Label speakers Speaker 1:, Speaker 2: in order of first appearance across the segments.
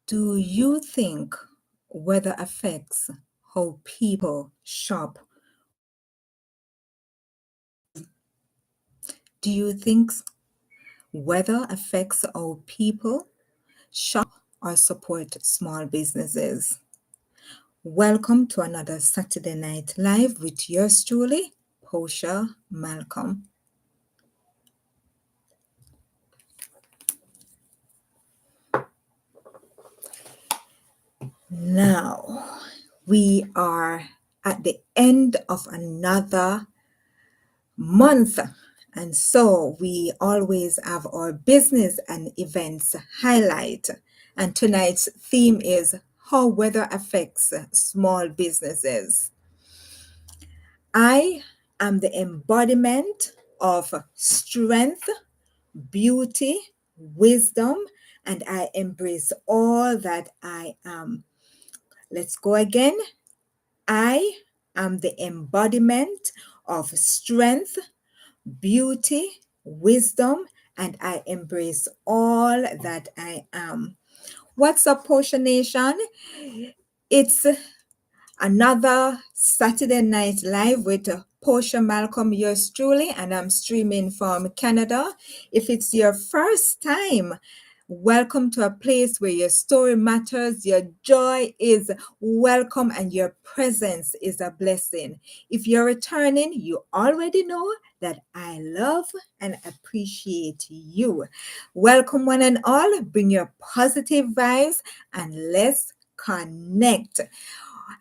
Speaker 1: Do you think weather affects how people shop? Do you think weather affects how people shop or support small businesses? Welcome to another Saturday Night Live with yours truly, Posha Malcolm. Now, we are at the end of another month. And so we always have our business and events highlight. And tonight's theme is how weather affects small businesses. I am the embodiment of strength, beauty, wisdom, and I embrace all that I am. Let's go again. I am the embodiment of strength, beauty, wisdom, and I embrace all that I am. What's up, Portia Nation? It's another Saturday Night Live with Posha Malcolm, yours truly, and I'm streaming from Canada. If it's your first time, welcome to a place where your story matters, your joy is welcome, and your presence is a blessing. If you're returning, you already know that I love and appreciate you. Welcome, one and all. Bring your positive vibes and let's connect.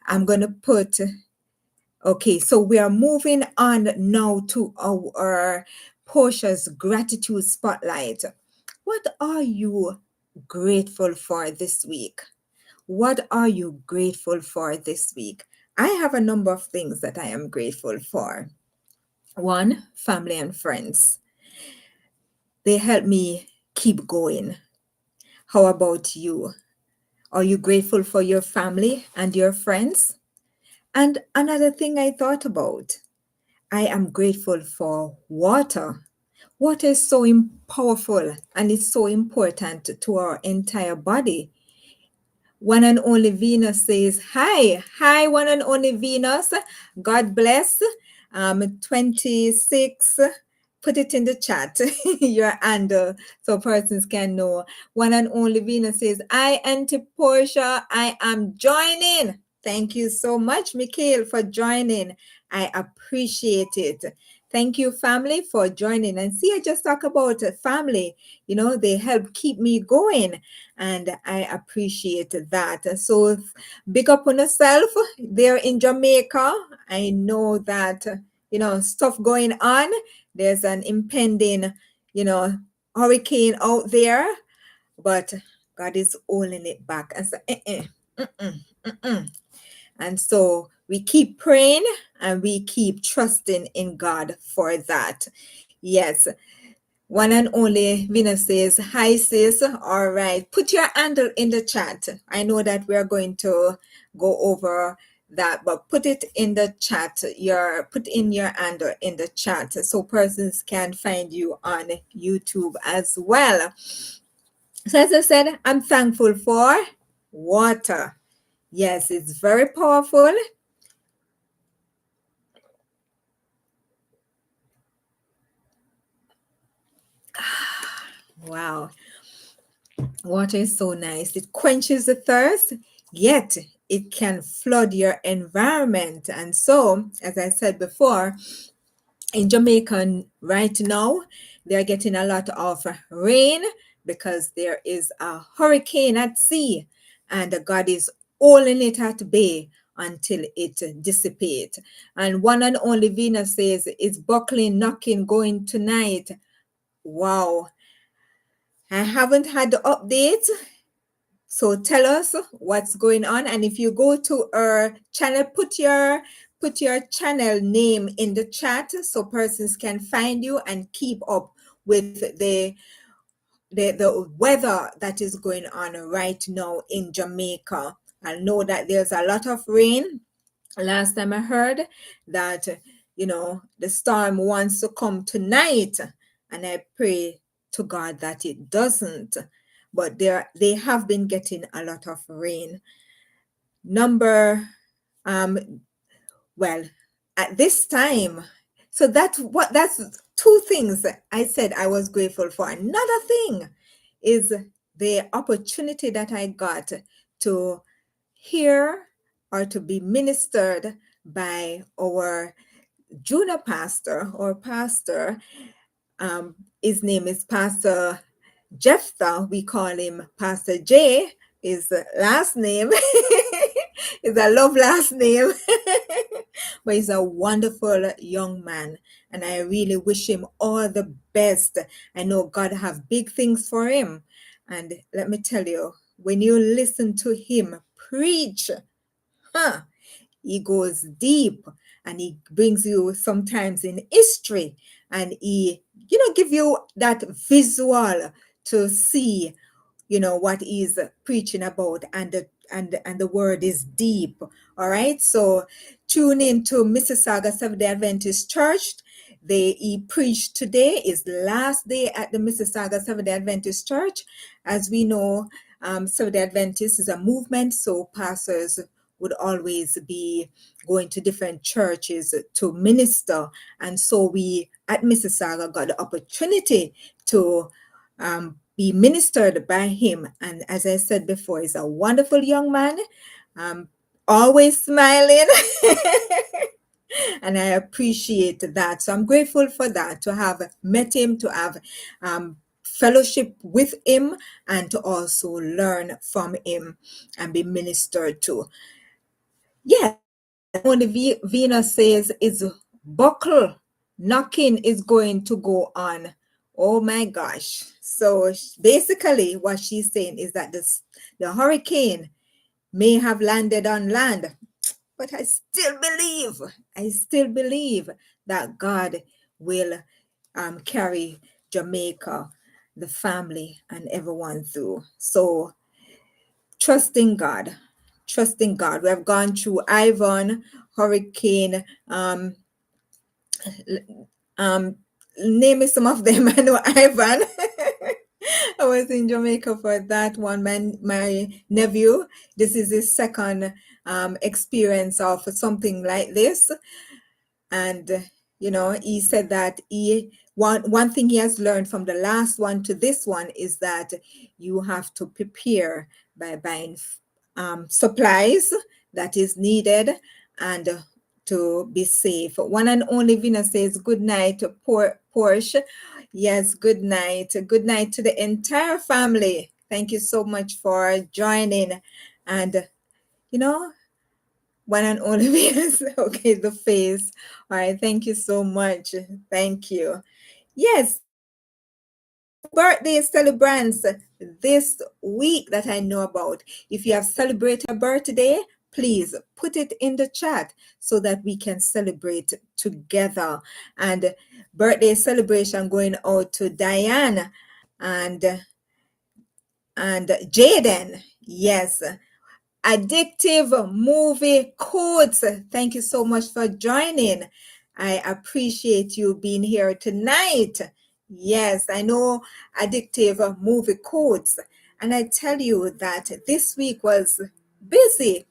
Speaker 1: I'm going to put, okay, so we are moving on now to our Portia's gratitude spotlight. What are you grateful for this week? What are you grateful for this week? I have a number of things that I am grateful for. One, family and friends. They help me keep going. How about you? Are you grateful for your family and your friends? And another thing I thought about, I am grateful for water. Water is so powerful and it's so important to our entire body. One and only Venus says, hi, hi, one and only Venus. God bless. 26. Put it in the chat, your handle, so persons can know. One and only Venus says, I, Auntie Portia, I am joining. Thank you so much, Mikhail, for joining. I appreciate it. Thank you, family, for joining. And see, I just talk about family. You know, they help keep me going, and I appreciate that. So, big up on yourself there in Jamaica. I know that, you know, stuff going on. There's an impending, you know, hurricane out there, but God is holding it back. And so, and so we keep praying and we keep trusting in God for that. Yes. One and only Venus says, hi sis. All right. Put your handle in the chat. I know that we're going to go over that, but put it in the chat. Put in your handle in the chat so persons can find you on YouTube as well. So as I said, I'm thankful for water. Yes, it's very powerful. Wow. Water is so nice. It quenches the thirst, yet it can flood your environment. And so, as I said before, in Jamaica right now, they're getting a lot of rain because there is a hurricane at sea, and God is holding it at bay until it dissipates. And one and only Venus says, it's buckling, knocking, going tonight. Wow. I haven't had the update. So tell us what's going on. And if you go to our channel, put your channel name in the chat so persons can find you and keep up with the weather that is going on right now in Jamaica. I know that there's a lot of rain. Last time I heard that, you know, the storm wants to come tonight, and I pray to God that it doesn't. but they have been getting a lot of rain. Number well, at this time, so that's two things I said I was grateful for. Another thing is the opportunity that I got to hear or to be ministered by our junior pastor or pastor. His name is Pastor Jephthah. We call him Pastor J. His last name is a love last name, but he's a wonderful young man, and I really wish him all the best. I know God have big things for him, and let me tell you, when you listen to him preach, huh, he goes deep, and he brings you sometimes in history, and he give you that visual to see what he's preaching about, and the word is deep. All right, so tune in to Mississauga Seventh-day Adventist Church. He preached today is the last day at the Mississauga Seventh-day Adventist Church. As we know, Seventh-day Adventist is a movement, so pastors would always be going to different churches to minister, and so we at Mississauga got the opportunity to be ministered by him. And as I said before, he's a wonderful young man, always smiling. And I appreciate that. So I'm grateful for that, to have met him, to have fellowship with him, and to also learn from him and be ministered to. Yes, only Venus says is buckle knocking is going to go on. Oh my gosh. So basically what she's saying is that the hurricane may have landed on land, but I still believe that God will carry Jamaica, the family, and everyone through. So trusting God. Trusting God. We have gone through Ivan, Hurricane, name me some of them. I know Ivan. I was in Jamaica for that one. My nephew, this is his second experience of something like this. And he said that one thing he has learned from the last one to this one is that you have to prepare by buying supplies that is needed, and to be safe. One and only Venus says good night, Porsche. Yes, good night. Good night to the entire family. Thank you so much for joining. And one and only Venus. Okay, the face. All right, thank you so much. Thank you. Yes, birthday celebrants this week that I know about. If you have celebrated a birthday, please put it in the chat so that we can celebrate together. And birthday celebration going out to Diane and Jaden. Yes. Addictive movie codes. Thank you so much for joining. I appreciate you being here tonight. Yes, I know addictive movie codes. And I tell you that this week was busy.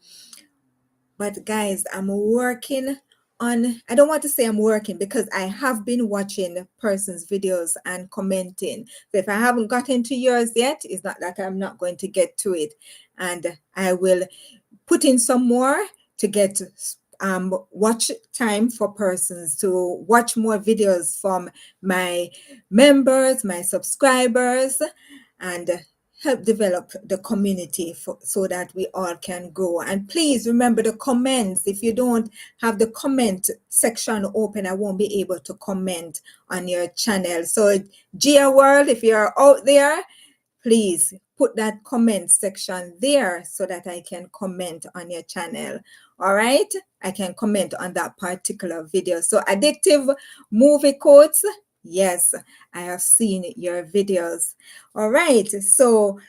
Speaker 1: But guys, I'm working on, I don't want to say I'm working because I have been watching persons' videos and commenting. So if I haven't gotten to yours yet, it's not that I'm not going to get to it. And I will put in some more to get watch time for persons to watch more videos from my members, my subscribers, and help develop the community so that we all can grow. And please remember the comments. If you don't have the comment section open, I won't be able to comment on your channel. So Gia World, if you're out there, please put that comment section there so that I can comment on your channel. All right, I can comment on that particular video. So addictive movie quotes, yes, I have seen your videos. All right, so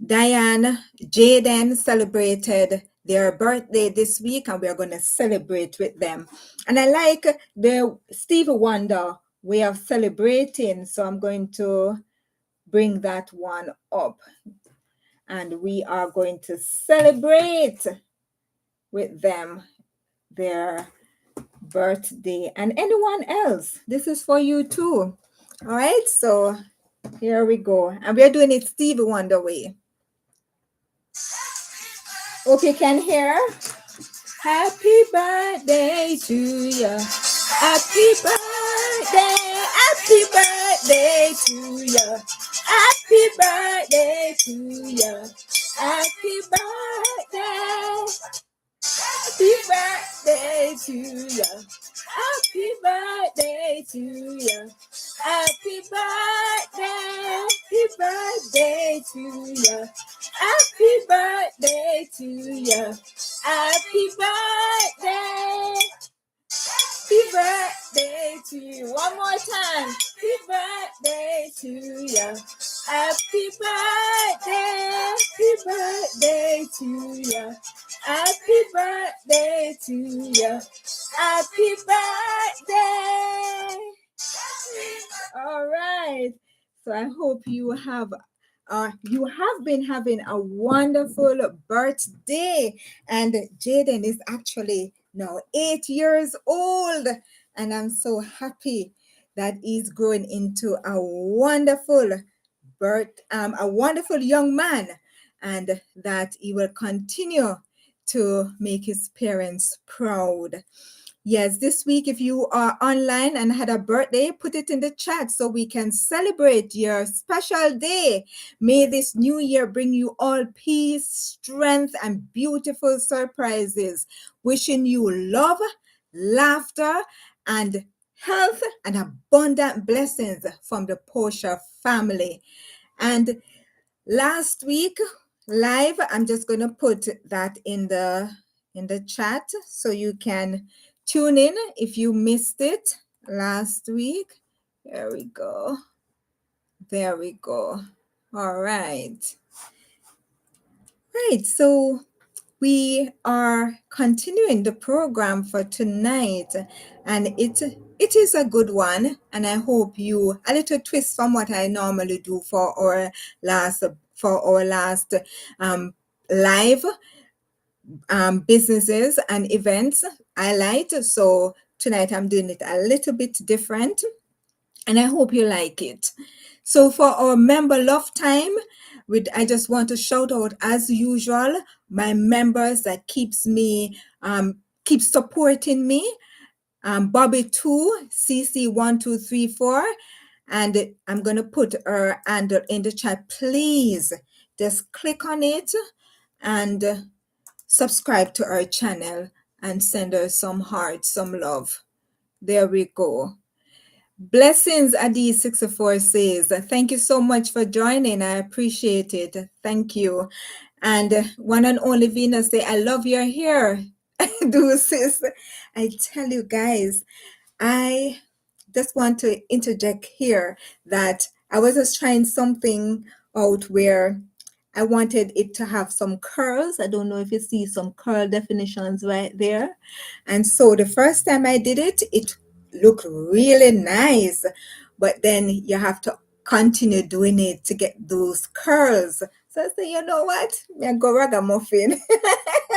Speaker 1: Diane, Jaden celebrated their birthday this week, and we're going to celebrate with them. And I like the Stevie Wonder way of celebrating, so I'm going to bring that one up. And we are going to celebrate with them their birthday. And anyone else, this is for you too. All right, so here we go. And we're doing it Stevie Wonder way. Okay, can hear? Happy birthday to you. Happy birthday to you. Happy birthday to you. Happy birthday. Happy birthday to you. Happy birthday to you. Happy birthday. Happy birthday to you. Happy birthday to you. Happy birthday. Happy birthday to you. One more time. Happy birthday to you. Happy birthday. Happy birthday to you. Happy birthday to you. Happy birthday. All right. So I hope you have been having a wonderful birthday. And Jaden is actually now 8 years old. And I'm so happy that he's growing into a wonderful young man, and that he will continue to make his parents proud. Yes, this week, if you are online and had a birthday, put it in the chat so we can celebrate your special day. May this new year bring you all peace, strength, and beautiful surprises. Wishing you love, laughter, and health and abundant blessings from the Posha family. And last week live, I'm just going to put that in the chat so you can tune in if you missed it last week. There we go. All right. Right, so we are continuing the program for tonight, and it is a good one, and I hope you a little twist from what I normally do for our last live businesses and events highlight. So tonight I'm doing it a little bit different, and I hope you like it. So for our member love time, I just want to shout out, as usual, my members that keeps supporting me. Bobby 2, CC 1234, and I'm gonna put her handle in the chat. Please just click on it and subscribe to our channel and send her some heart, some love. There we go. Blessings, Adi64 says, thank you so much for joining. I appreciate it. Thank you. And one and only Venus say, I love your hair. Do, sis. I tell you guys, I just want to interject here that I was just trying something out where I wanted it to have some curls. I don't know if you see some curl definitions right there. And so the first time I did it, it looked really nice. But then you have to continue doing it to get those curls. So I said, you know what? I go ragamuffin.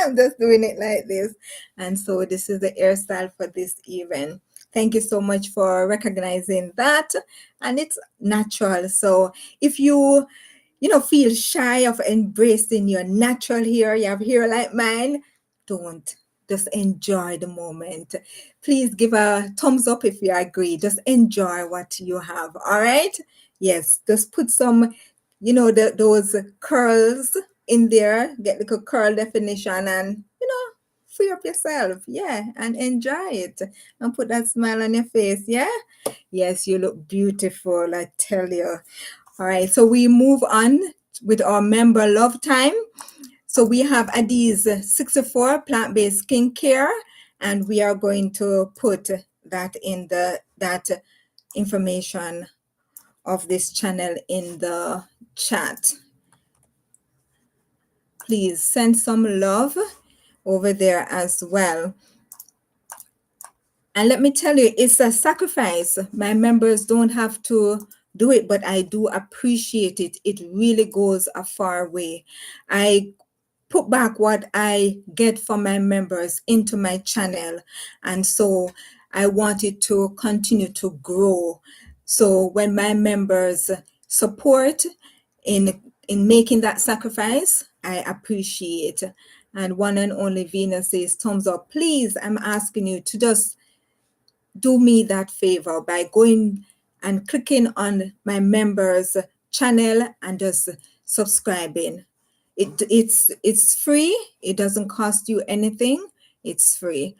Speaker 1: I'm just doing it like this. And so this is the hairstyle for this event. Thank you so much for recognizing that. And it's natural. So if you feel shy of embracing your natural hair, you have hair like mine, don't. Just enjoy the moment. Please give a thumbs up if you agree. Just enjoy what you have. All right? Yes, just put some, those curls in there. Get little curl definition and, free up yourself. Yeah, and enjoy it. And put that smile on your face. Yeah? Yes, you look beautiful, I tell you. All right, so we move on with our member love time. So we have Adi's 64 plant-based skincare, and we are going to put that in that information of this channel in the chat. Please send some love over there as well. And let me tell you, it's a sacrifice. My members don't have to do it, but I do appreciate it. It really goes a far way. I put back what I get from my members into my channel. And so I want it to continue to grow. So when my members support in making that sacrifice, I appreciate. And one and only Venus says, thumbs up. Please, I'm asking you to just do me that favor by going and clicking on my members channel and just subscribing. It's free. It doesn't cost you anything. It's free.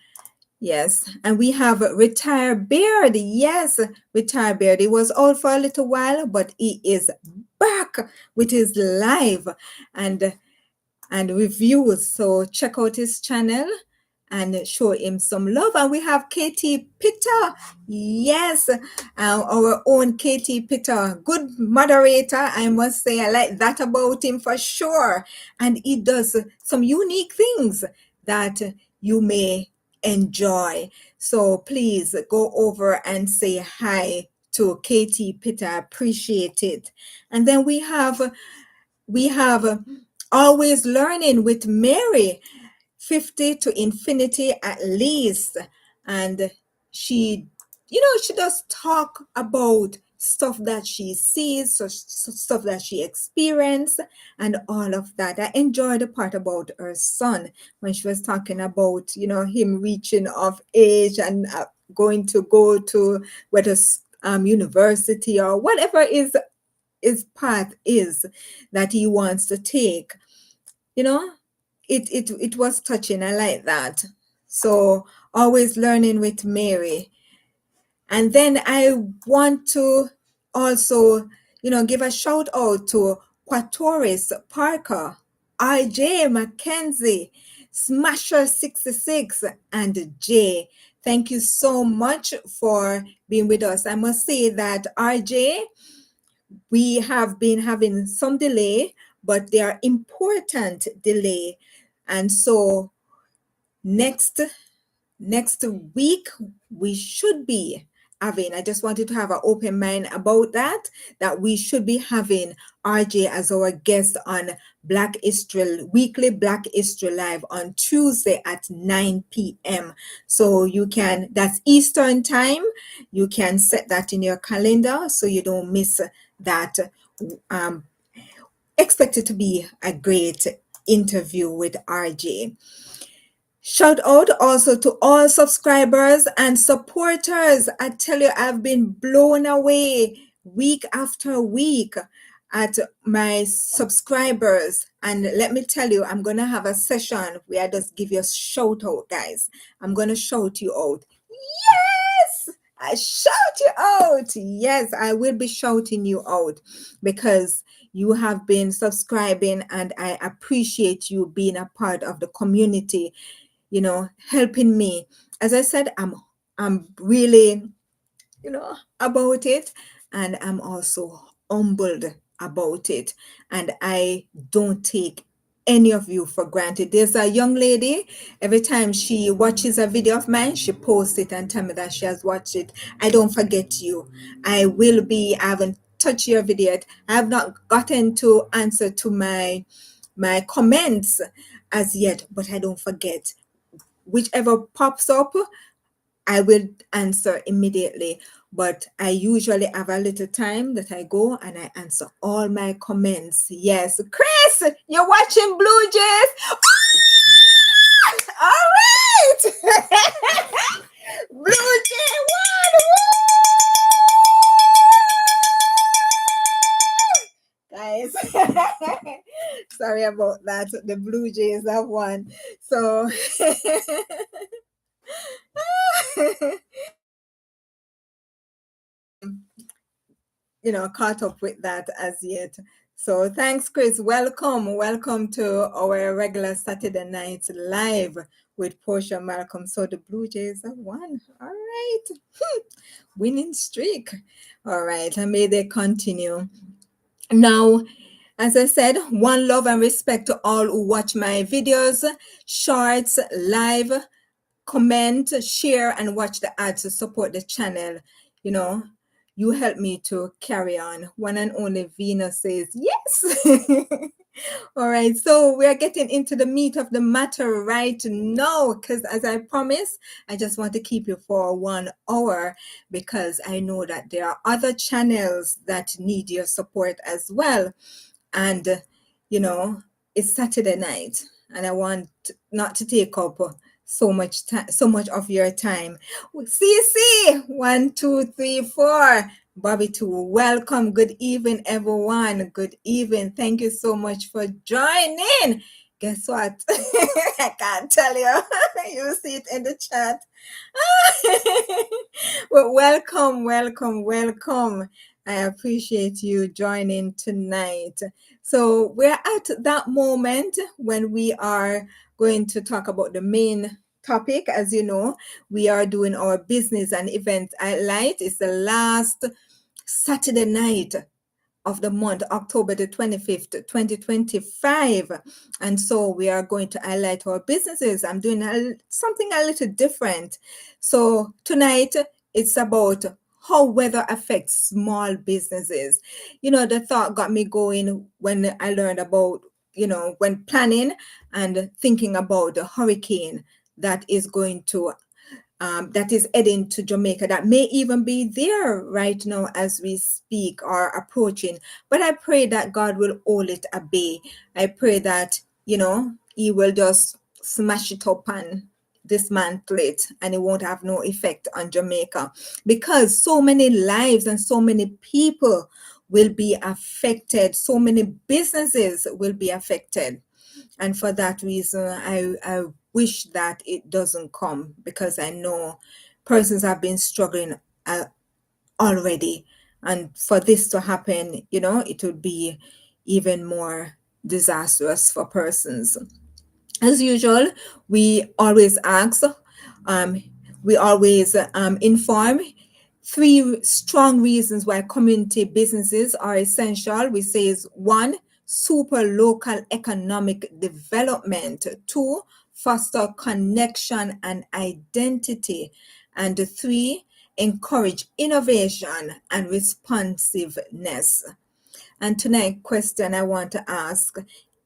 Speaker 1: Yes. And we have Retired Beard. Yes, Retired Beard. He was out for a little while, but he is back with his live and reviews. So check out his channel and show him some love. And we have Katie Pitter. Yes, our own Katie Pitter. Good moderator, I must say. I like that about him for sure. And he does some unique things that you may enjoy. So please go over and say hi to Katie Pitter. Appreciate it. And then we have Always Learning with Mary, 50 to infinity at least. And she, she does talk about stuff that she sees, stuff that she experienced, and all of that. I enjoyed the part about her son when she was talking about, him reaching of age and go to whether university or whatever his path is that he wants to take. It was touching. I like that. So Always Learning with Mary. And then I want to also, give a shout out to Quatoris Parker, RJ Mackenzie, Smasher 66, and Jay. Thank you so much for being with us. I must say that RJ, we have been having some delay, but they are important delay. And so next week we should be having, I just wanted to have an open mind about that we should be having RJ as our guest on weekly Black History Live on Tuesday at 9 p.m. So that's Eastern time. You can set that in your calendar so you don't miss that. Expect it to be a great interview with RJ. Shout out also to all subscribers and supporters. I tell you, I've been blown away week after week at my subscribers. And let me tell you, I'm going to have a session where I just give you a shout out, guys. I'm going to shout you out. Yes! I shout you out. Yes, I will be shouting you out because you have been subscribing and I appreciate you being a part of the community, helping me. As I said, I'm really, about it, and I'm also humbled about it. And I don't take any of you for granted. There's a young lady, every time she watches a video of mine, she posts it and tell me that she has watched it. I don't forget you. I haven't touched your video yet. I have not gotten to answer to my comments as yet, but I don't forget. Whichever pops up, I will answer immediately. But I usually have a little time that I go and I answer all my comments. Yes, Chris, you're watching Blue Jays. All right. Blue Jay won. Guys, sorry about that. The Blue Jays have won. So caught up with that as yet. So thanks, Chris. Welcome to our regular Saturday night live with Posha Malcolm. So the Blue Jays have won. All right. Winning streak. All right. And may they continue. Now, as I said, one love and respect to all who watch my videos, shorts, live, comment, share, and watch the ads to support the channel. you help me to carry on. One and only Venus says yes. All right, so we are getting into the meat of the matter right now because, as I promised, I just want to keep you for 1 hour because I know that there are other channels that need your support as well. And, you know, it's Saturday night, and I want not to take up so much time, so much of your time. CC, 1, 2, 3, 4. Bobby too. Welcome. Good evening, everyone. Good evening. Thank you so much for joining. Guess what? I can't tell you. You see it in the chat. Well, welcome, welcome, welcome. I appreciate you joining tonight. So we're at that moment when we are going to talk about the main topic. As you know, we are doing our business and event highlight. It's the last Saturday night of the month, October the 25th, 2025. And so we are going to highlight our businesses. I'm doing something a little different. So tonight it's about how weather affects small businesses. You know, the thought got me going when I learned about, when planning and thinking about the hurricane that is going to that is heading to Jamaica, that may even be there right now as we speak or approaching. But I pray that God will hold it at bay. I pray that, He will just smash it up and dismantle it, and it won't have no effect on Jamaica, because so many lives and so many people will be affected, so many businesses will be affected. And for that reason, I wish that it doesn't come, because I know persons have been struggling already. And for this to happen, it would be even more disastrous for persons. As usual, we always ask, um, we always inform three strong reasons why community businesses are essential. We say is one, super local economic development; two, foster connection and identity; and three, encourage innovation and responsiveness. And tonight, question I want to ask,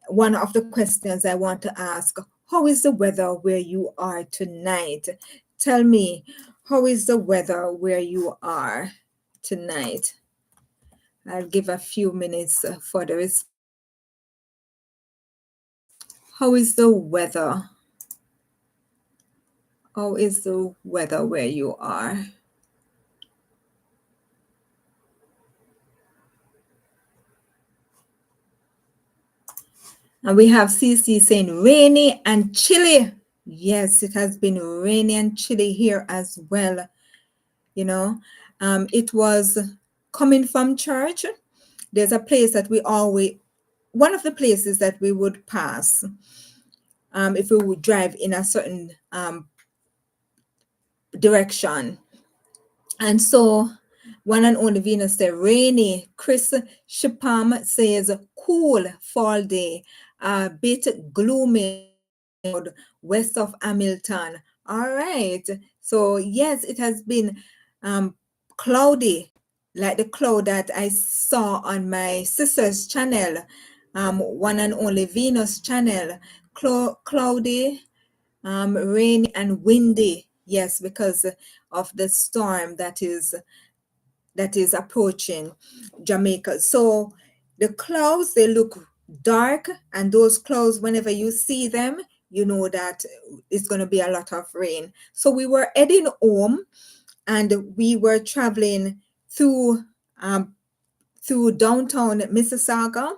Speaker 1: one of the questions I want to ask: how is the weather where you are tonight? Tell me, how is the weather where you are tonight? I'll give a few minutes for the How is the weather? How is the weather where you are? And we have CC saying rainy and chilly. Yes, it has been rainy and chilly here as well. It was coming from church. There's a place that one of the places that we would pass if we would drive in a certain direction. And so one and only Venus said rainy. Chris Shipam says cool fall day, a bit gloomy west of Hamilton. All right. So yes, it has been cloudy, like the cloud that I saw on my sister's channel, one and only Venus channel. Cloudy, rainy and windy. Yes, because of the storm that is approaching Jamaica. So the clouds, they look dark, and those clouds, whenever you see them, you know that it's going to be a lot of rain. So we were heading home, and we were traveling through downtown Mississauga.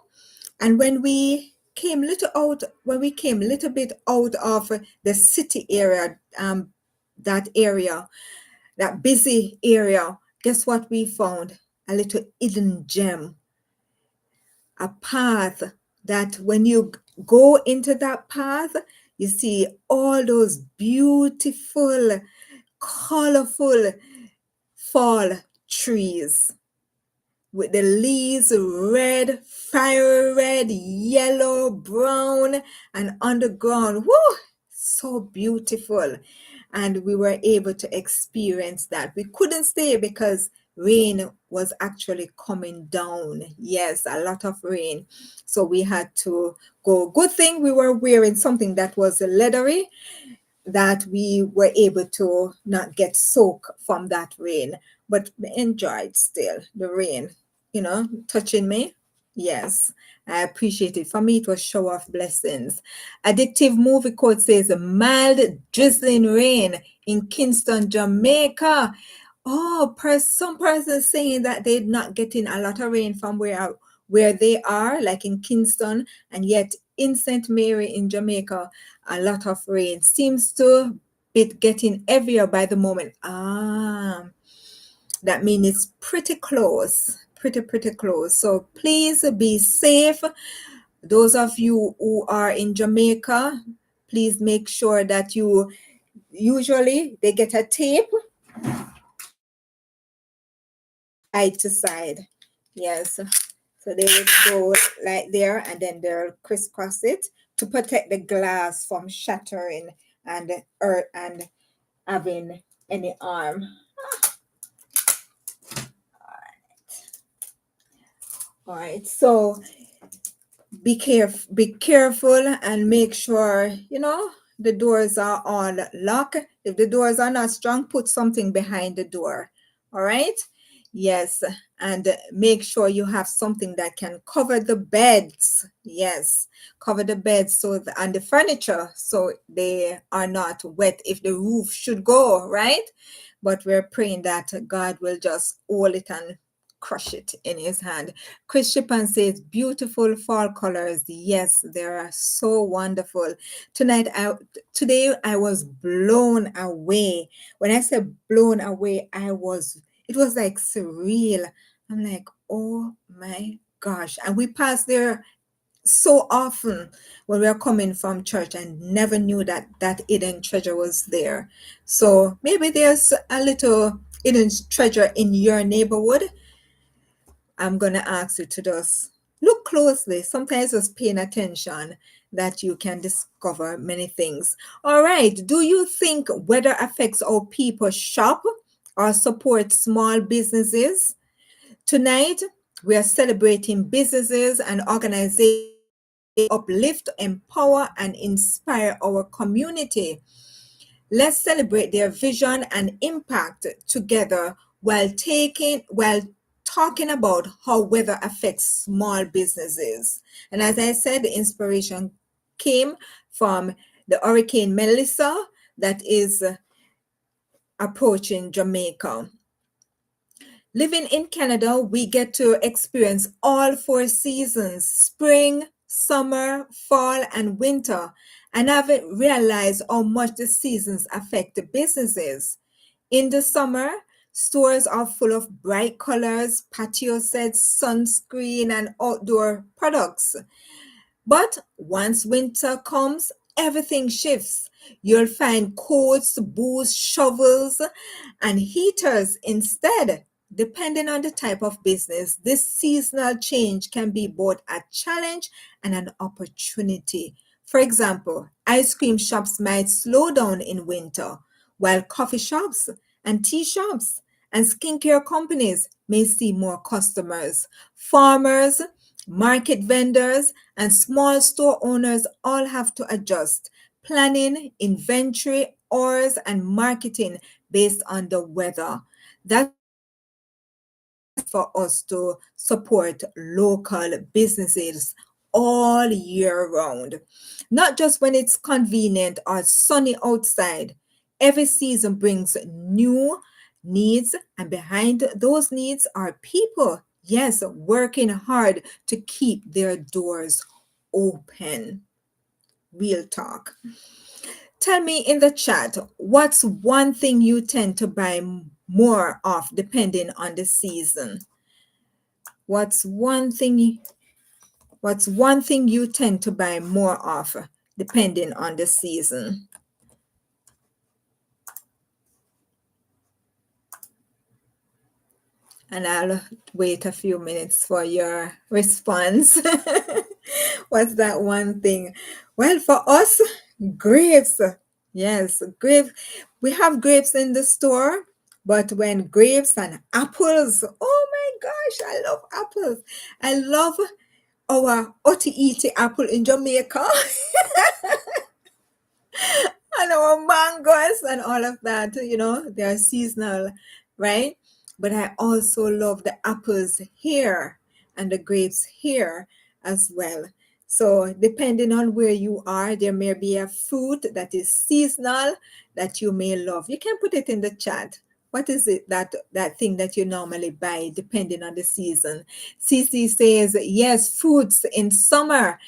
Speaker 1: And when we came a little bit out of the city area, that busy area, guess what we found? A little hidden gem, a path that when you go into that path, you see all those beautiful, colorful fall trees with the leaves red, fire red, yellow, brown, and underground. Whoo! So beautiful. And we were able to experience that. We couldn't stay because rain was actually coming down. Yes, a lot of rain. So we had to go. Good thing we were wearing something that was leathery, that we were able to not get soaked from that rain, but enjoyed still the rain, touching me. Yes, I appreciate it. For me, it was shower of blessings. Addictive movie quote says, mild drizzling rain in Kingston, Jamaica. Oh, some person saying that they're not getting a lot of rain from where they are, like in Kingston, and yet in St. Mary in Jamaica, a lot of rain seems to be getting heavier by the moment. That means it's pretty close, pretty close. So please be safe. Those of you who are in Jamaica, please make sure that you usually they get a tape side to side. Yes. So they would go like there and then they'll crisscross it to protect the glass from shattering and earth and having any harm. All right. So be careful and make sure the doors are all locked. If the doors are not strong, put something behind the door. All right. Yes, and make sure you have something that can cover the beds. Yes, cover the beds and the furniture so they are not wet if the roof should go, right? But we're praying that God will just hold it and crush it in his hand. Chris Shippen says, beautiful fall colors. Yes, they are so wonderful. Today I was blown away. When I said blown away, it was like surreal. I'm like, oh my gosh. And we passed there so often when we are coming from church and never knew that that hidden treasure was there. So maybe there's a little hidden treasure in your neighborhood. I'm going to ask you to just look closely, sometimes just paying attention, that you can discover many things. All right. Do you think weather affects how people shop or support small businesses? Tonight, we are celebrating businesses and organizations uplift, empower, and inspire our community. Let's celebrate their vision and impact together while talking about how weather affects small businesses. And as I said, the inspiration came from the Hurricane Melissa that is approaching Jamaica. Living in Canada, we get to experience all four seasons: spring, summer, fall, and winter. And I've realized how much the seasons affect the businesses. In the summer, stores are full of bright colors, patio sets, sunscreen, and outdoor products. But once winter comes, everything shifts. You'll find coats, boots, shovels, and heaters instead. Depending on the type of business, this seasonal change can be both a challenge and an opportunity. For example, ice cream shops might slow down in winter, while coffee shops and tea shops and skincare companies may see more customers. Farmers, market vendors, and small store owners all have to adjust planning, inventory, hours, and marketing based on the weather. That's for us to support local businesses all year round, not just when it's convenient or sunny outside. Every season brings new needs, and behind those needs are people, yes, working hard to keep their doors open. Real talk. Tell me in the chat, what's one thing you tend to buy more of depending on the season? What's one thing you tend to buy more of depending on the season? And I'll wait a few minutes for your response. What's that one thing? Well, for us, grapes. Yes, grapes. We have grapes in the store. But when grapes and apples, oh my gosh, I love apples. I love our Otiiti apple in Jamaica. And our mangoes and all of that, they're seasonal, right? But I also love the apples here and the grapes here as well. So, depending on where you are, there may be a fruit that is seasonal that you may love. You can put it in the chat. What is it that thing that you normally buy depending on the season? Cece says, yes, fruits in summer.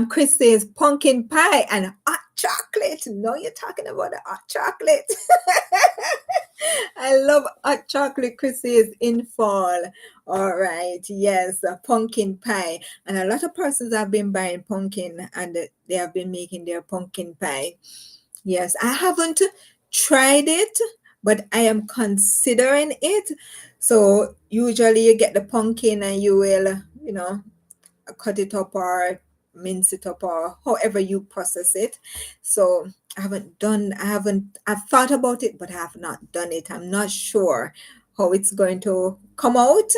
Speaker 1: Chris says pumpkin pie and hot chocolate. No, you're talking about the hot chocolate. I love hot chocolate. Chris says in fall. All right. Yes, a pumpkin pie. And a lot of persons have been buying pumpkin and they have been making their pumpkin pie. Yes, I haven't tried it, but I am considering it. So usually you get the pumpkin and you will, cut it up or mince it up or however you process it. So I've thought about it, but I have not done it. I'm not sure how it's going to come out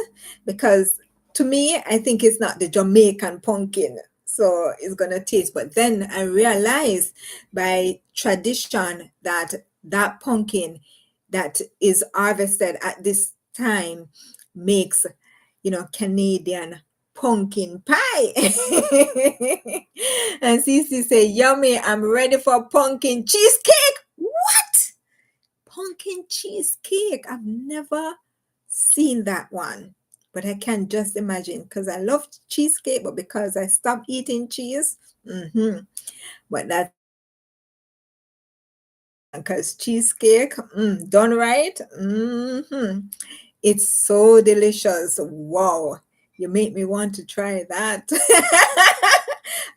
Speaker 1: because to me, I think it's not the Jamaican pumpkin. So it's gonna taste, but then I realized by tradition that that pumpkin that is harvested at this time makes Canadian pumpkin pie. And Cece say, yummy, I'm ready for pumpkin cheesecake. What? Pumpkin cheesecake. I've never seen that one. But I can just imagine because I love cheesecake, but because I stopped eating cheese, but that's because cheesecake done right, it's so delicious. Wow, you make me want to try that.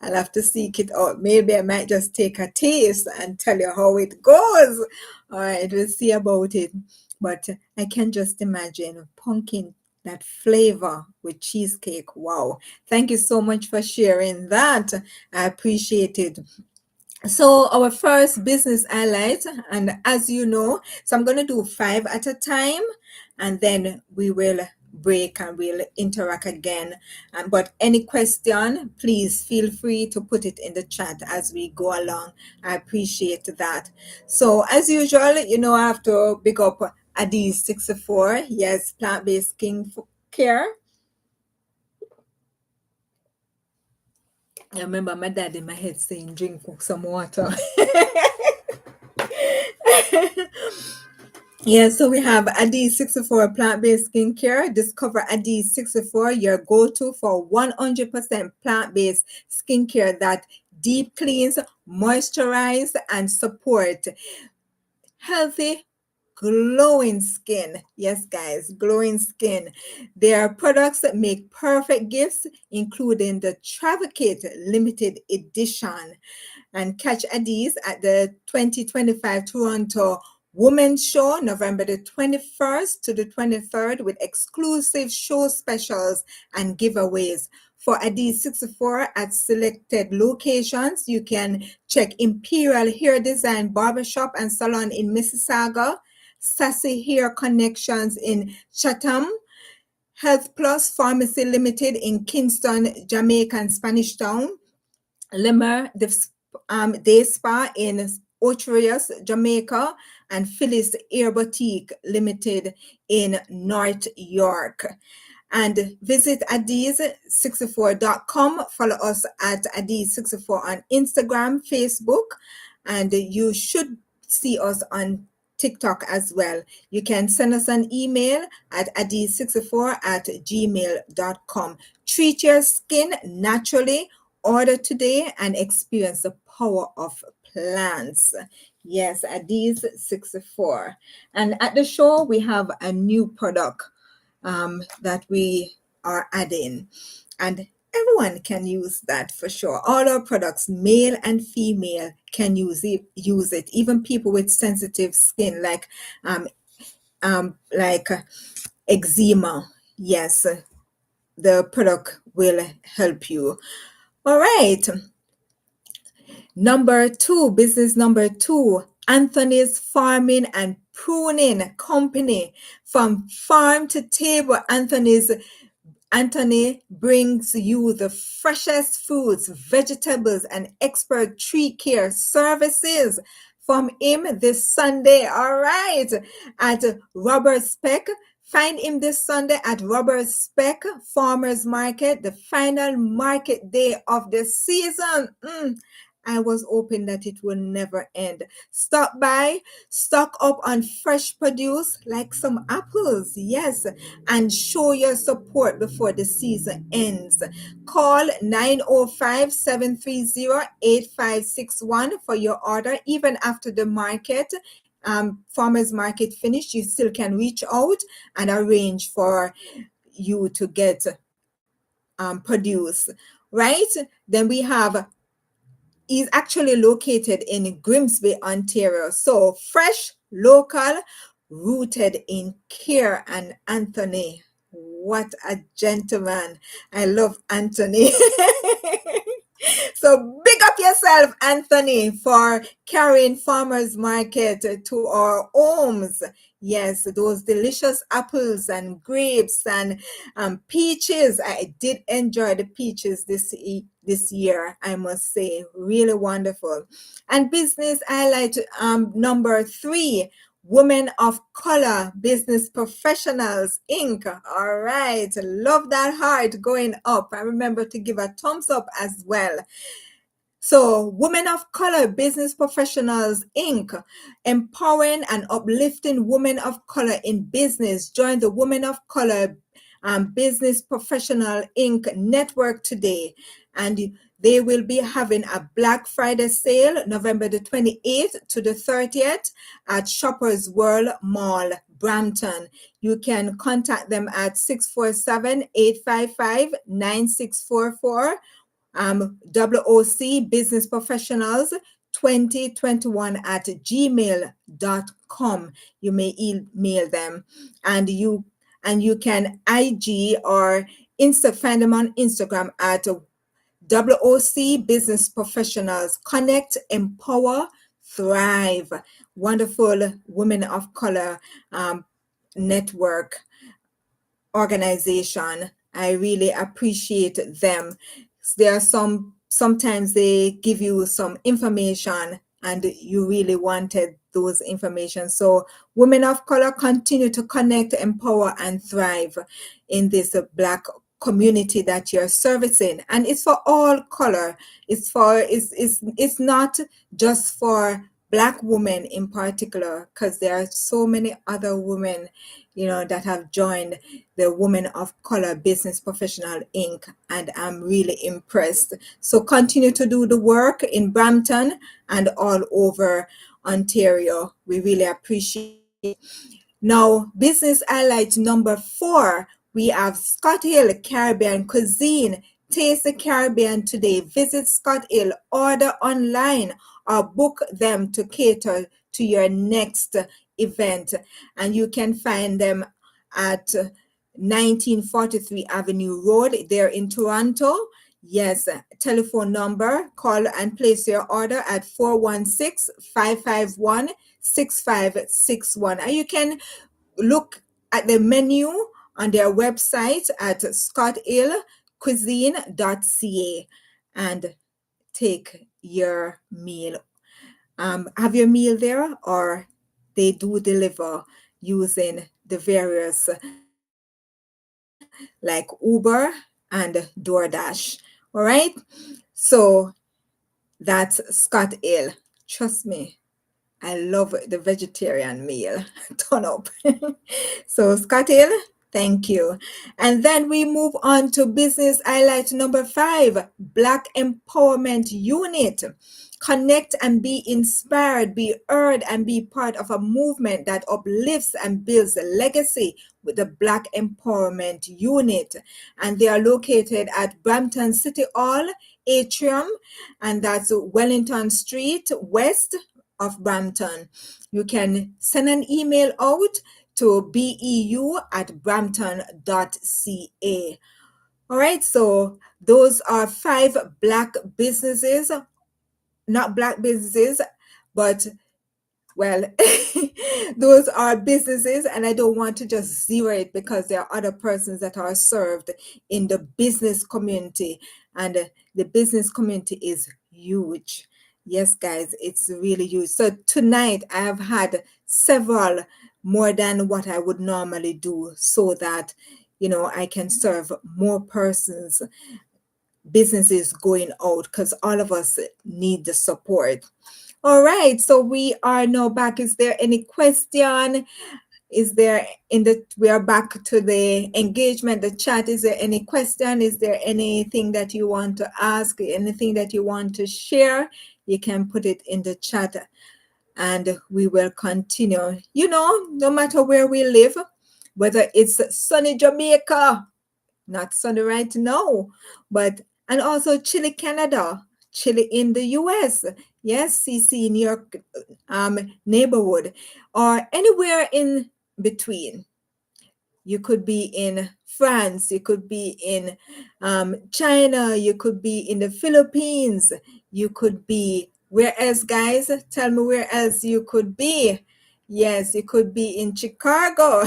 Speaker 1: I'll have to seek it out. Maybe I might just take a taste and tell you how it goes. All right, we'll see about it. But I can just imagine pumpkin, that flavor with cheesecake. Wow. Thank you so much for sharing that. I appreciate it. So our first business highlight, and as you know, so I'm going to do 5 at a time, and then we will break and we'll interact again. But any question, please feel free to put it in the chat as we go along. I appreciate that. So as usual, I have to pick up Adi 64. Yes, plant-based skin care. I remember my dad in my head saying, drink some water. Yeah, so we have Adi 64 plant-based skincare. Discover Adi 64, your go-to for 100% plant-based skincare that deep cleans, moisturize, and support healthy, glowing skin. Yes, guys, glowing skin. Their products that make perfect gifts, including the Travel Kit limited edition. And catch Addies at the 2025 Toronto Women's Show, November the 21st to the 23rd, with exclusive show specials and giveaways. For Addies 64 at selected locations, you can check Imperial Hair Design Barbershop and Salon in Mississauga, Sassy Hair Connections in Chatham, Health Plus Pharmacy Limited in Kingston, Jamaica and Spanish Town, Limmer Day Spa in Ocherius, Jamaica, and Phyllis Air Boutique Limited in North York. And visit Addies64.com. Follow us at Addies64 on Instagram, Facebook, and you should see us on TikTok as well. You can send us an email at addies64@gmail.com. Treat your skin naturally. Order today and experience the power of plants. Yes, Addies 64. And at the show, we have a new product that we are adding. And everyone can use that for sure. All our products, male and female, can use it. Even people with sensitive skin, like eczema. Yes, the product will help you. All right. Business number 2, Anthony's Farming and Pruning Company. From farm to table, Anthony brings you the freshest fruits, vegetables, and expert tree care services from him this Sunday. All right, at Robert Speck. Find him this Sunday at Robert Speck Farmers Market, the final market day of the season. I was hoping that it will never end. Stop by, stock up on fresh produce like some apples, yes, and show your support before the season ends. Call 905-730-8561 for your order. Even after the farmers market finish, you still can reach out and arrange for you to get produce, right? Then we have is actually located in Grimsby, Ontario. So fresh, local, rooted in care. And Anthony, what a gentleman. I love Anthony. So big up yourself, Anthony, for carrying farmers market to our homes. Yes, those delicious apples and grapes and peaches. I did enjoy the peaches this year, I must say. Really wonderful. And business highlight number 3. Women of Color Business Professionals Inc. All right. Love that heart going up. I remember to give a thumbs up as well. So, Women of Color Business Professionals Inc., empowering and uplifting women of color in business. Join the Women of Color Business Professional Inc. network today. And they will be having a Black Friday sale November the 28th to the 30th at Shoppers World Mall, Brampton. You can contact them at 647-855-9644. WOC Business Professionals 2021 at gmail.com. You may email them, and you can IG or find them on Instagram at WOC Business Professionals. Connect, empower, thrive. Wonderful women of color network organization. I really appreciate them. There are sometimes they give you some information and you really wanted those information. So women of color continue to connect, empower, and thrive in this Black community that you're servicing. And it's for all color. It's not just for Black women in particular, because there are so many other women, that have joined the Women of Color Business Professional Inc. And I'm really impressed. So continue to do the work in Brampton and all over Ontario. We really appreciate it. Now, business highlight number 4, we have Scott Hill Caribbean Cuisine. Taste the Caribbean today. Visit Scott Hill, order online, or book them to cater to your next event. And you can find them at 1943 Avenue Road. They're in Toronto. Yes, telephone number, call and place your order at 416-551-6561. And you can look at the menu on their website at scotthillcuisine.ca and take your meal. Have your meal there, or they do deliver using the various like Uber and DoorDash. All right. So that's Scott Hill. Trust me, I love the vegetarian meal. Turn up. So Scott Hill, thank you. And then we move on to business highlight number 5, Black Empowerment Unit. Connect and be inspired, be heard, and be part of a movement that uplifts and builds a legacy with the Black Empowerment Unit. And they are located at Brampton City Hall Atrium, and that's Wellington Street West of Brampton. You can send an email out to beu@brampton.ca. All right, so those are 5 Black businesses, not Black businesses, but Well, those are businesses, and I don't want to just zero it because there are other persons that are served in the business community, and the business community is huge. Yes, guys, it's really huge. So tonight I have had several more than what I would normally do so that I can serve more persons, businesses going out, because all of us need the support. All right, so we are now back. Is there any question? Is there we are back to the engagement, the chat. Is there any question? Is there anything that you want to ask? Anything that you want to share? You can put it in the chat and we will continue. No matter where we live, whether it's sunny Jamaica, not sunny right now, but and also Chile, Canada, Chile in the US, yes, CC in your neighborhood, or anywhere in between. You could be in France, you could be in China, you could be in the Philippines, you could be where else, guys? Tell me where else you could be. Yes, you could be in Chicago.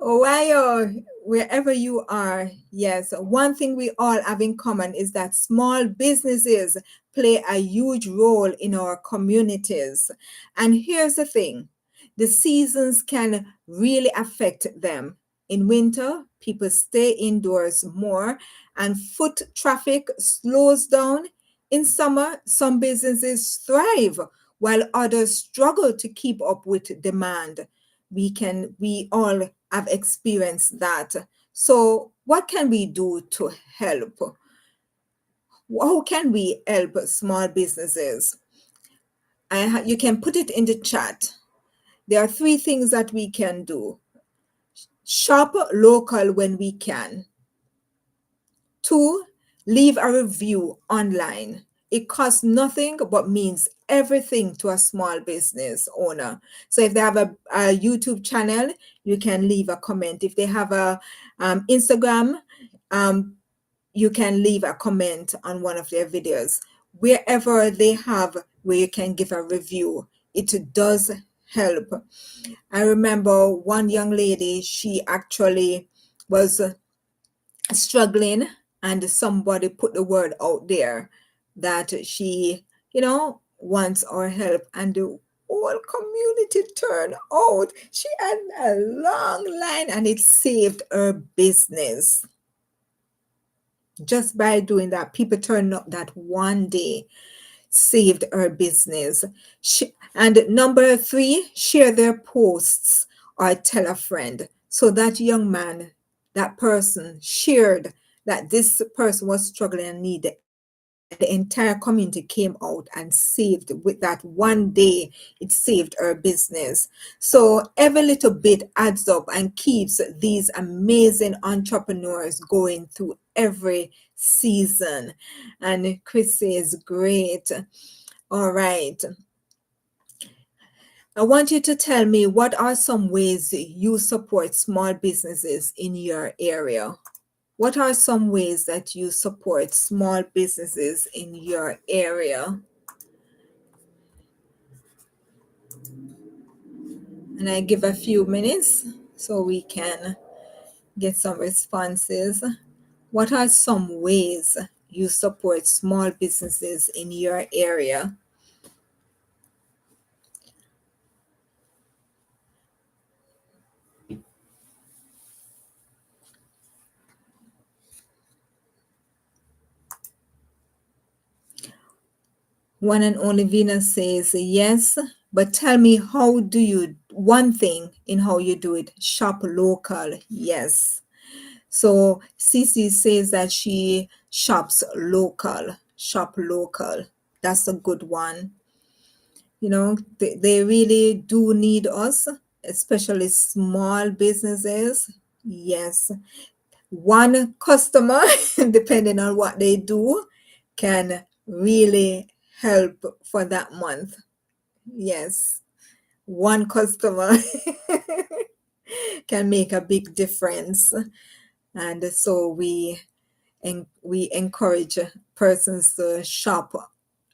Speaker 1: Ohio, wherever you are, yes, one thing we all have in common is that small businesses play a huge role in our communities. And here's the thing, the seasons can really affect them. In winter, people stay indoors more and foot traffic slows down. In summer, some businesses thrive while others struggle to keep up with demand. We all have experienced that. So what can we do to help? How can we help small businesses? You can put it in the chat. There are three things that we can do. Shop local when we can. 2, leave a review online. It costs nothing but means everything to a small business owner. So if they have a YouTube channel, you can leave a comment. If they have a Instagram, you can leave a comment on one of their videos. Wherever they have where you can give a review, it does help. I remember one young lady, she actually was struggling, and somebody put the word out there that she wants our help, and the whole community turned out. She had a long line, and it saved her business just by doing that. People turned up that one day, saved her business. And number 3, share their posts or tell a friend. So that young man, that person shared that this person was struggling and needed. The entire community came out and saved. With that one day, it saved her business. So every little bit adds up and keeps these amazing entrepreneurs going through every season. And Chrissy is great. All right. I want you to tell me, what are some ways you support small businesses in your area? What are some ways that you support small businesses in your area? And I give a few minutes so we can get some responses. What are some ways you support small businesses in your area? One and only Venus says yes, but tell me, how do you, one thing in how you do it, shop local. Yes. So Cece says that she shops local, shop local. That's a good one. They really do need us, especially small businesses. Yes. One customer, depending on what they do, can really help for that month. Yes. One customer can make a big difference. And so we encourage persons to shop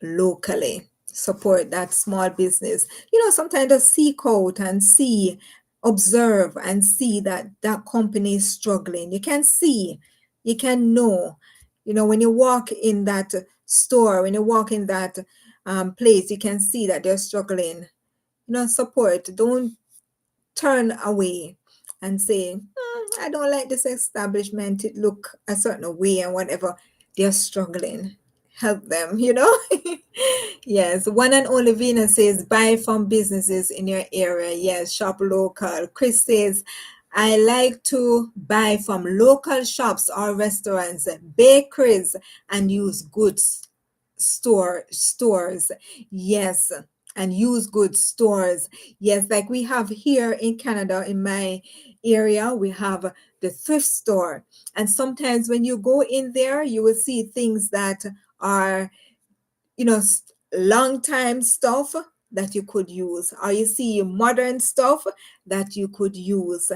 Speaker 1: locally. support that small business. You know, sometimes just seek out and see, observe and see that that company is struggling. You can see, you can know. You know, when you walk in that store, when you walk in that place, you can see that they're struggling. You know, support. Don't turn away and say, I don't like this establishment. It look a certain way and whatever. They're struggling. Help them, you know? Yes, one and only Venus says, buy from businesses in your area. Yes, shop local. Chris says, I like to buy from local shops or restaurants, bakeries, and use goods stores. Yes, and use good stores. Yes, like we have here in Canada, in my area, we have the thrift store. And sometimes when you go in there, you will see things that are, you know, long time stuff that you could use, or you see modern stuff that you could use.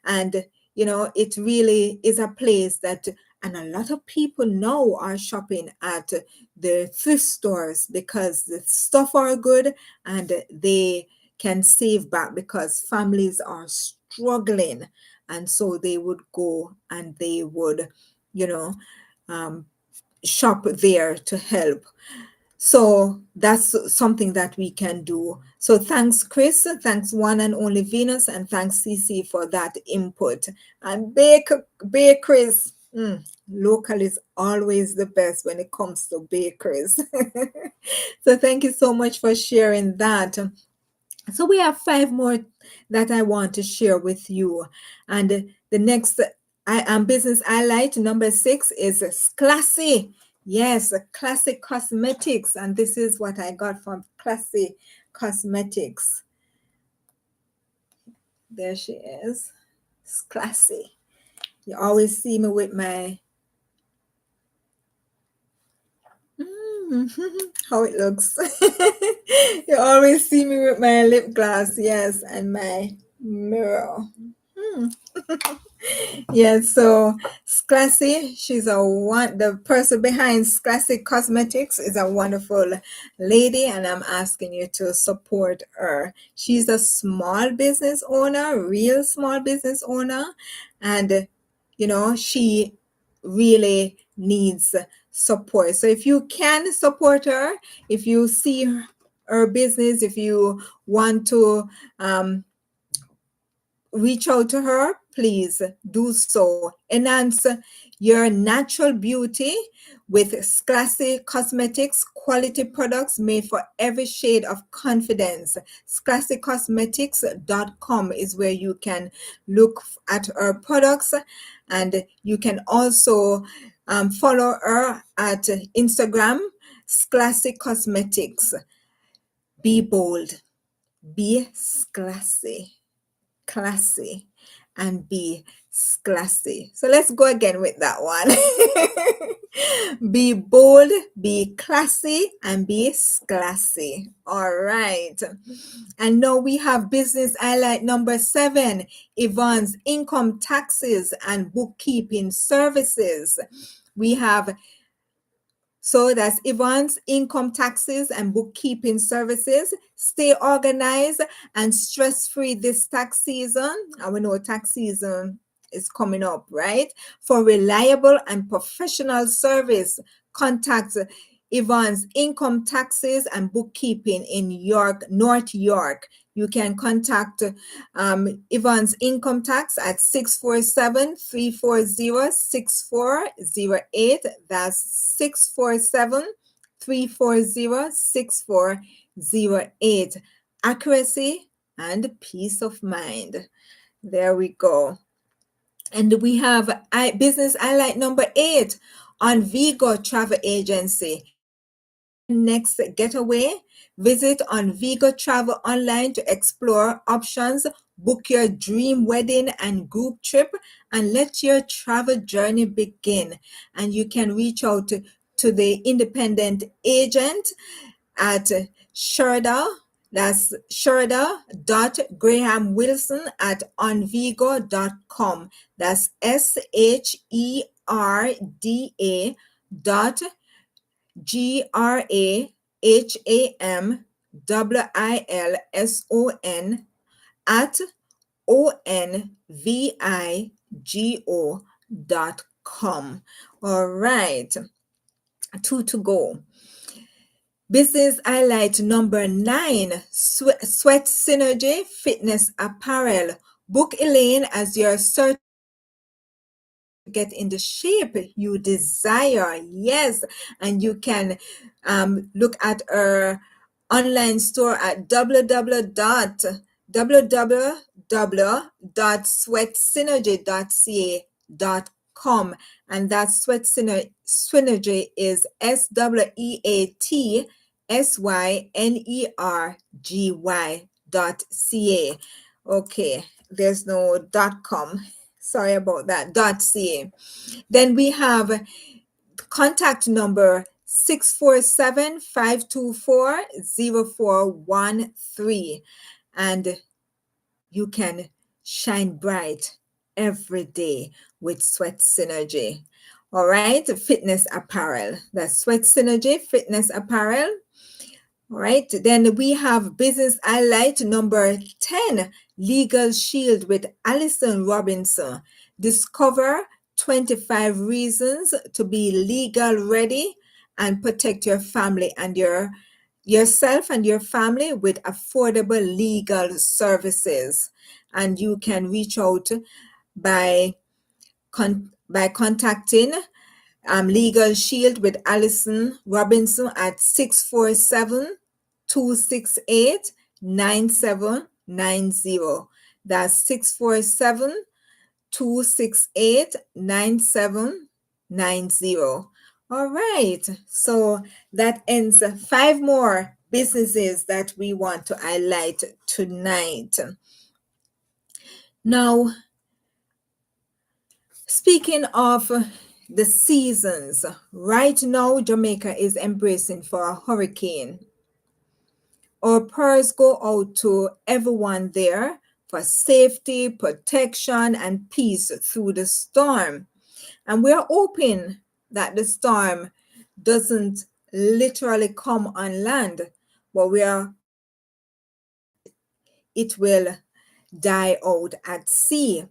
Speaker 1: And you know, it really is a place that, and a lot of people now are shopping at the thrift stores because the stuff are good and they can save back because families are struggling, and so they would go and they would, you know, um, shop there to help. So that's something that we can do. So thanks, Chris. Thanks, one and only Venus, and thanks, Cece, for that input. And bakeries. Local is always the best when it comes to bakeries. So thank you so much for sharing that. So we have five more that I want to share with you. And the next business highlight, number 6, is Classy. Yes, Classy Cosmetics. And this is what I got from Classy Cosmetics. There she is. It's Classy. You always see me with my how it looks. You always see me with my lip gloss, yes, and my mirror. Yes, so Classy, the person behind Classy Cosmetics is a wonderful lady, and I'm asking you to support her. She's a small business owner, real small business owner, and you know, she really needs support. So if you can support her, if you see her business, if you want to reach out to her, please do so. Enhance your natural beauty with Classy Cosmetics, quality products made for every shade of confidence. ClassyCosmetics.com is where you can look at her products, and you can also follow her at Instagram, Classy Cosmetics. Be bold, be classy, and be classy. So let's go again with that one. Be bold, be classy, and be classy. All right. And now we have business highlight number 7, Yvonne's income taxes and bookkeeping services. We have So that's Yvonne's income taxes and bookkeeping services. Stay organized and stress-free this tax season. And we know tax season is coming up, right? For reliable and professional service, contact Yvonne's income taxes and bookkeeping in North York. You can contact Yvonne's income tax at 647-340-6408. That's 647-340-6408. Accuracy and peace of mind. There we go. And we have business highlight number 8 on Vigo Travel Agency. Your next getaway, visit on Vigo Travel online to explore options, book your dream wedding and group trip, and let your travel journey begin. And you can reach out to the independent agent at Sherda. That's Sherda.grahamwilson at onvigo.com. That's SHERDA dot GRAHAM HAMWILSON at onvigo.com. All right, two to go. Business highlight number 9, Sweat Synergy Fitness Apparel. Book Elaine as your search to get in the shape you desire. Yes, and you can look at our online store at www.sweatsynergy.ca.com, and that Synergy is SWEATSYNERGY.ca. Okay, there's no .com. Sorry about that. .ca. Then we have contact number 647-524-0413, and you can shine bright every day with Sweat Synergy. All right, fitness apparel. That's Sweat Synergy Fitness Apparel. All right, then we have business highlight number 10, Legal Shield with Alison Robinson. Discover 25 reasons to be legal ready and protect your family and yourself and your family with affordable legal services. And you can reach out by contacting Legal Shield with Alison Robinson at 647-268-9790. That's 647-268-9790. All right, so that ends 5 more businesses that we want to highlight tonight. Now, speaking of the seasons, right now Jamaica is embracing for a hurricane. Our prayers go out to everyone there for safety, protection, and peace through the storm. And we're hoping that the storm doesn't literally come on land, but we are it will die out at sea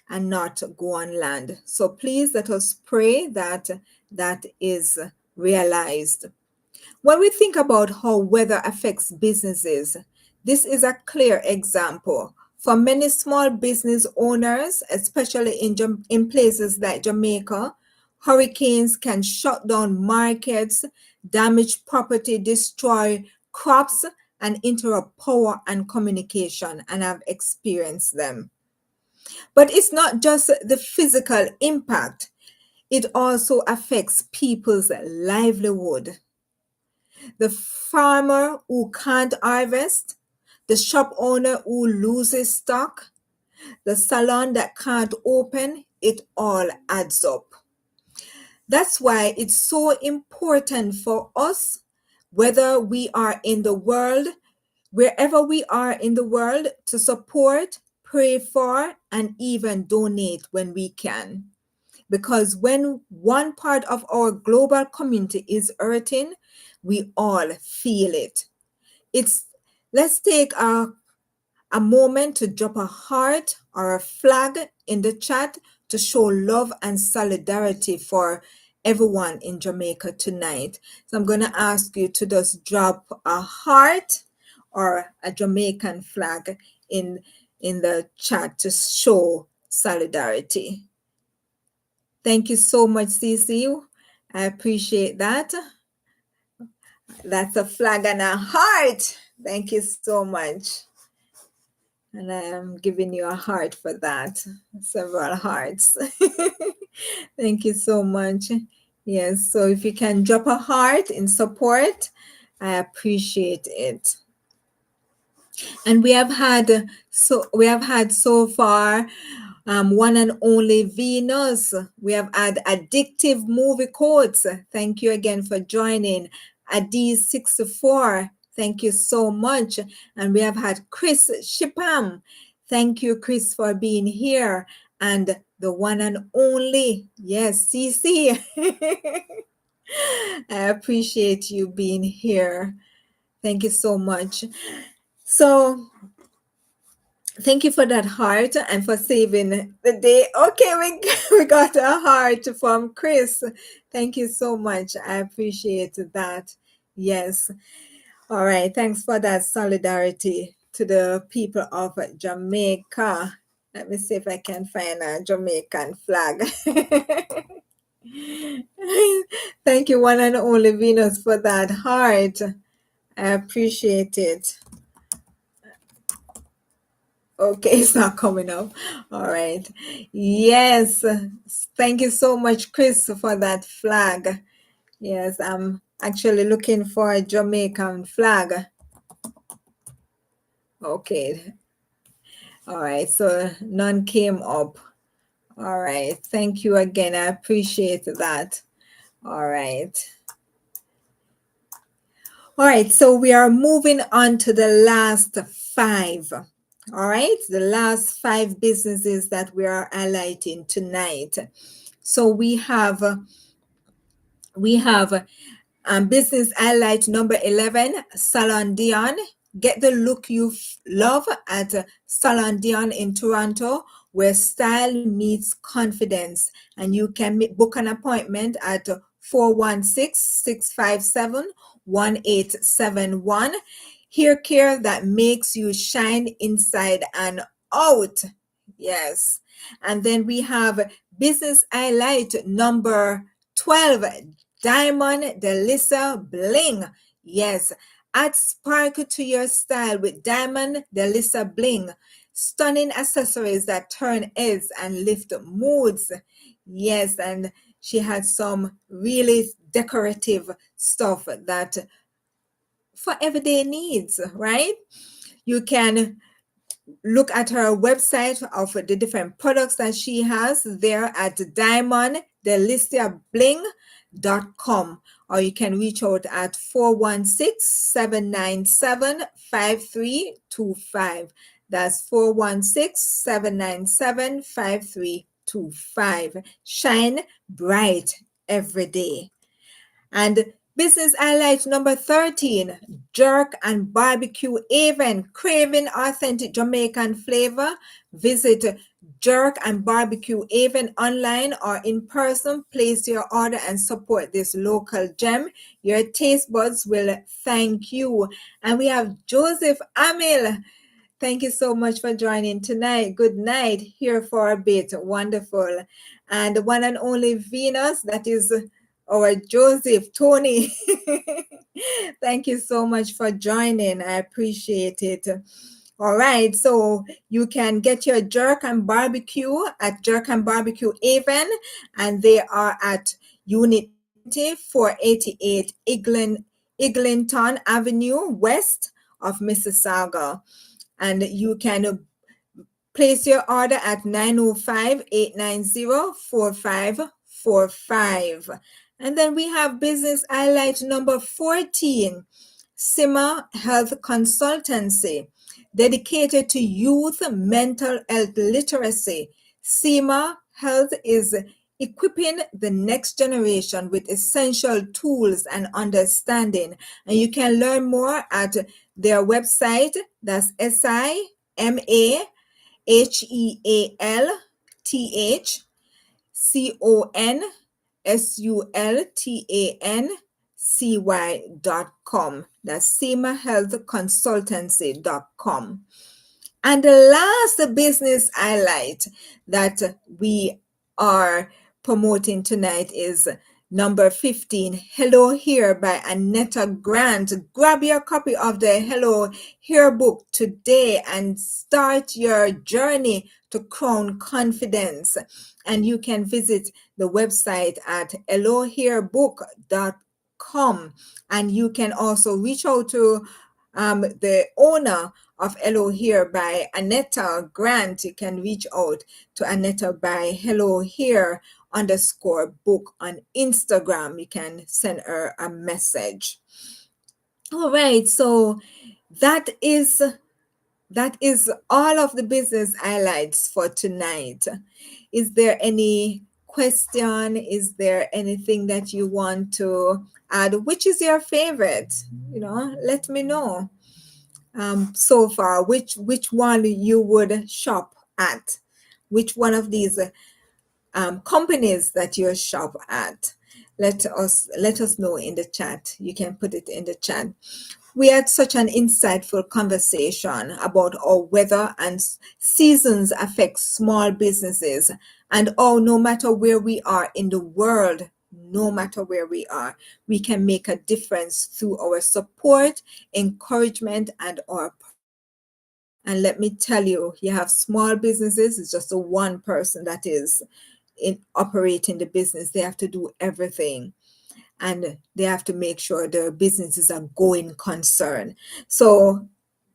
Speaker 1: and not go on land. So please let us pray that that is realized. When we think about how weather affects businesses, this is a clear example. For many small business owners, especially in places like Jamaica, hurricanes can shut down markets, damage property, destroy crops, and interrupt power and communication, and I've experienced them. But it's not just the physical impact, it also affects people's livelihood. The farmer who can't harvest, the shop owner who loses stock, the salon that can't open, it all adds up. That's why it's so important for us, whether we are in the world, wherever we are in the world, to support, pray for, and even donate when we can. Because when one part of our global community is hurting, we all feel it. Let's take a moment to drop a heart or a flag in the chat to show love and solidarity for everyone in Jamaica tonight. So I'm going to ask you to just drop a heart or a Jamaican flag in the chat to show solidarity. Thank you so much, Cece. I appreciate that. That's a flag and a heart. Thank you so much. And I am giving you a heart for that. Several hearts. Thank you so much. Yes, so if you can drop a heart in support, I appreciate it. And we have had so far one and only Venus. We have had addictive movie quotes. Thank you again for joining. Adi64, thank you so much. And we have had Chris Shipam. Thank you, Chris, for being here. And the one and only, yes, CC. I appreciate you being here. Thank you so much. So, thank you for that heart and for saving the day. Okay, we got a heart from Chris. Thank you so much. I appreciate that. Yes. All right. Thanks for that solidarity to the people of Jamaica. Let me see if I can find a Jamaican flag. Thank you, one and only Venus, for that heart. I appreciate it. Okay, it's not coming up. All right. Yes. Thank you so much, Chris, for that flag. Yes, I'm actually looking for a Jamaican flag. Okay. All right. So none came up. All right. Thank you again. I appreciate that. All right. All right. So we are moving on to the last five. All right. The last five businesses that we are highlighting tonight. So we have business highlight number 11, Salon Dion. Get the look you love at Salon Dion in Toronto, where style meets confidence. And you can book an appointment at 416-657-1871. Hair care that makes you shine inside and out. Yes. And then we have business highlight number 12, Diamond Delisa Bling. Yes, add sparkle to your style with Diamond Delisa Bling. Stunning accessories that turn heads and lift moods. Yes, and she had some really decorative stuff that for everyday needs, right? You can look at her website of the different products that she has there at diamonddeliciabling.com, or you can reach out at 416-797-5325. That's 416-797-5325. Shine bright every day. And business highlight number 13, jerk and barbecue haven, craving authentic Jamaican flavor. Visit Jerk and Barbecue Haven online or in person. Place your order and support this local gem. Your taste buds will thank you. And we have Joseph Amil. Thank you so much for joining tonight. Good night. Here for a bit. Wonderful. And the one and only Venus, that is our Joseph Tony. Thank you so much for joining. I appreciate it. All right, so you can get your jerk and barbecue at Jerk and Barbecue Haven, and they are at Unit 20, 488 Eglinton Avenue, west of Mississauga. And you can place your order at 905-890-4545. And then we have business highlight number 14, SIMA Health Consultancy, dedicated to youth mental health literacy. SIMA Health is equipping the next generation with essential tools and understanding. And you can learn more at their website. That's SIMAHEalthConsultancy.com. That's SIMAHealthConsultancy.com. And the last business highlight that we are promoting tonight is number 15, Hello Here by Annetta Grant. Grab your copy of the Hello Here book today and start your journey to crown confidence. And you can visit the website at helloherebook.com. And you can also reach out to the owner of Hello Here by Annetta Grant. You can reach out to Annetta by Hello Here _book on Instagram. You can send her a message. All right, so that is all of the business highlights for tonight. Is there any question? Is there anything that you want to add? Which is your favorite? Let me know. So far, which one you would shop at? Which one of these companies that you shop at? Let us know in the chat. You can put it in the chat. We had such an insightful conversation about how weather and seasons affect small businesses, and how no matter where we are in the world, no matter where we are, we can make a difference through our support, encouragement, and our purpose. And let me tell you, you have small businesses, it's just a one person that is in operating the business. They have to do everything, and they have to make sure their business is a going concern. So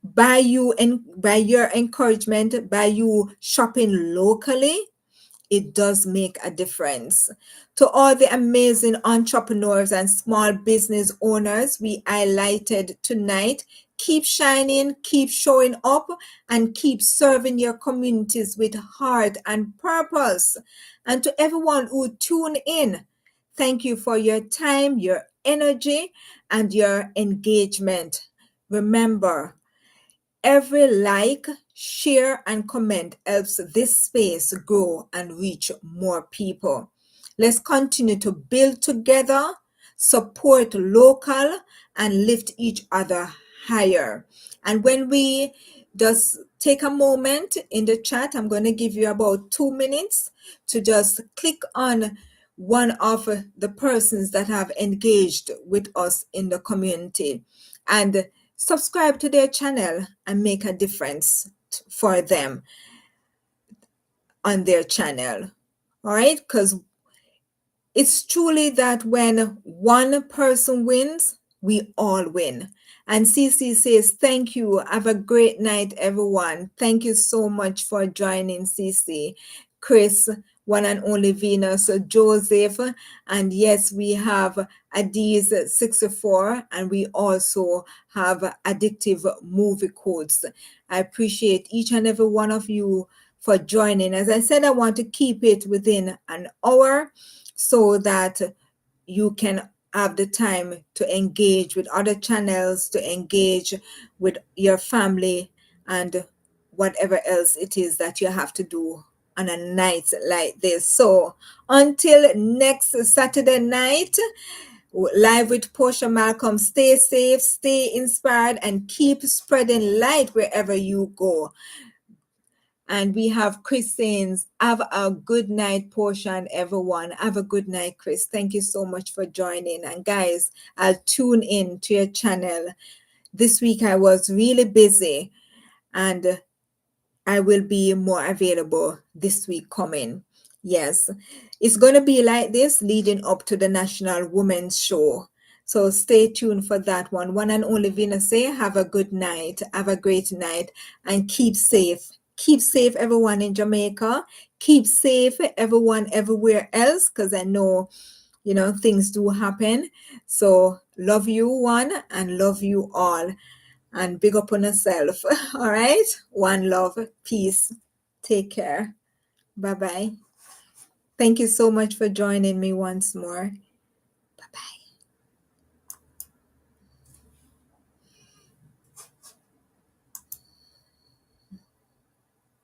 Speaker 1: by your encouragement, by you shopping locally, it does make a difference. To all the amazing entrepreneurs and small business owners we highlighted tonight, keep shining, keep showing up, and keep serving your communities with heart and purpose. And to everyone who tune in, thank you for your time, your energy, and your engagement. Remember, every like, share, and comment helps this space grow and reach more people. Let's continue to build together, support local, and lift each other higher. And when we just take a moment in the chat, I'm going to give you about 2 minutes to just click on one of the persons that have engaged with us in the community and subscribe to their channel and make a difference for them on their channel. All right, because it's truly that when one person wins, we all win. And CC says, thank you. Have a great night, everyone. Thank you so much for joining, CC. Chris, one and only Venus, Joseph, and yes, we have Adiz 64, and we also have addictive movie codes. I appreciate each and every one of you for joining. As I said, I want to keep it within an hour so that you can have the time to engage with other channels, to engage with your family, and whatever else it is that you have to do on a night like this. So until next Saturday night, live with Posha Malcolm, stay safe, stay inspired, and keep spreading light wherever you go. And we have Chris saying, have a good night, Portia, and everyone. Have a good night, Chris. Thank you so much for joining. And guys, I'll tune in to your channel. This week I was really busy, and I will be more available this week coming. Yes, it's going to be like this leading up to the National Women's Show. So stay tuned for that one. One and only Venus say, have a good night. Have a great night and keep safe. Keep safe, everyone in Jamaica. Keep safe, everyone everywhere else, because I know, things do happen. So love you one and love you all. And big up on yourself. All right. One love. Peace. Take care. Bye bye. Thank you so much for joining me once more.